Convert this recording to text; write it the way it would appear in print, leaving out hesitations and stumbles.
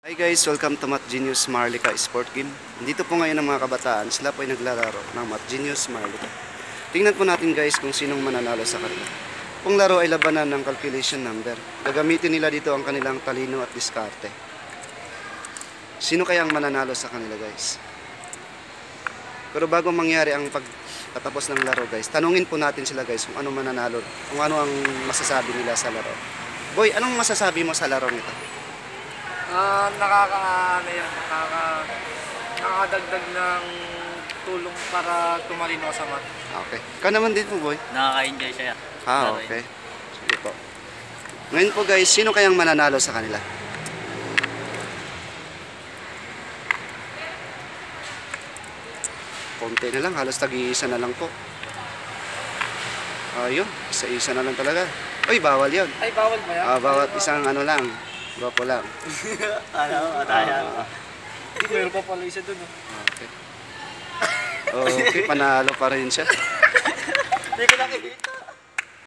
Hi guys, welcome to Math Genius Maharlika Sport Game. Dito po ngayon ang mga kabataan, sila po ay naglalaro ng Math Genius Maharlika. Tingnan po natin guys kung sinong mananalo sa kanila. Kung laro ay labanan ng calculation number, gagamitin nila dito ang kanilang talino at diskarte. Sino kaya ang mananalo sa kanila guys? Pero bago mangyari ang pagtatapos ng laro guys, tanungin po natin sila guys kung ano mananalo, kung ano ang masasabi nila sa laro. Boy, anong masasabi mo sa larong ito? Nakakadagdag ng tulong para tumalino sa math. Okay. Ikaw naman din po, boy. Nakaka-enjoy siya. Okay. Sige po. Ngayon po guys, sino kayang mananalo sa kanila? Konti na lang, halos tag-iisa na lang po. Ayun, isa-isa na lang talaga. Uy, bawal yun. Ay, bawal ba yan? Bawat isang ano lang, gwapo lang. Ataya. Meron pa pala isa dun. Okay. Okay, panalo pa rin siya. Hindi ko nakikita.